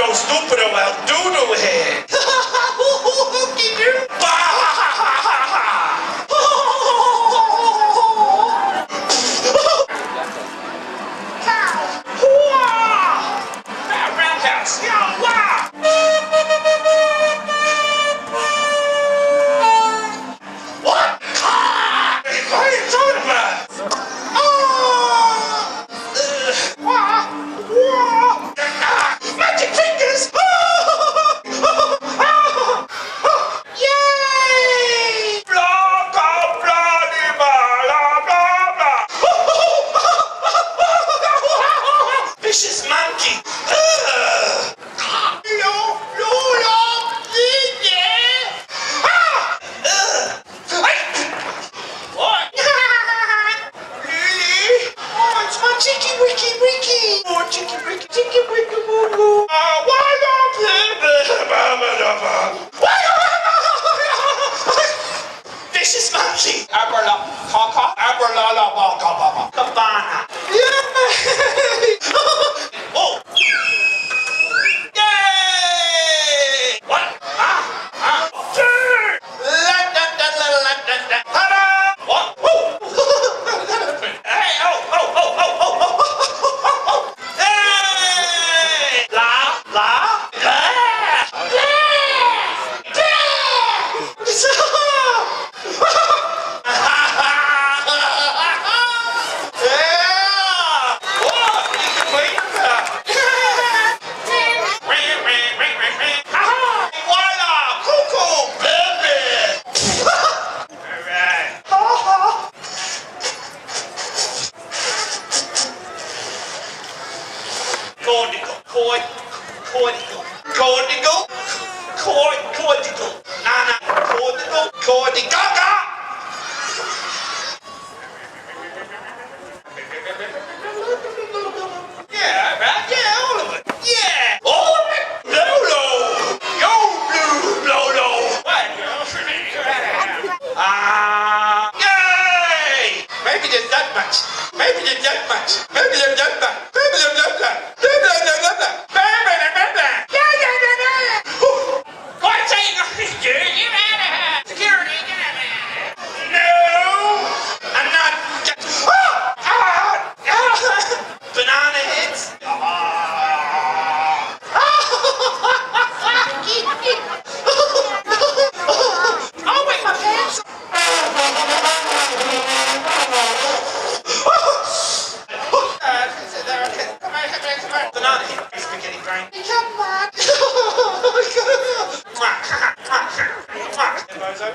no stupido el doodle head. Roundhouse. Yo, wow. What? What are you talking about? Magic fingers! Yay! Blah, blah, blah, blah, blah, blah. Vicious monkey! Chicky wicky wicky! Oh, chicky wicky, chicky wicky woo woo! Vicious monkey! Abrala, kaka, abrala, baka, baba, cabana. Yay! Oh! Yay! What? Turn! Ta-da! What? Hey! Hey! La! Cordigaga! Yeah, right? Yeah, all of it. Yeah! All of it? Lolo! Yo, blue Lolo! What? Yay! Maybe there's that much. Maybe there's that much. Maybe there's that much. Maybe there's that much. Maybe there's that much. What's saying? Get out of here! Security, get out of here! No! I'm not... Banana heads? Oh, wait, my pants! Come on. Banana head. Spaghetti brain. Come on. Bozo.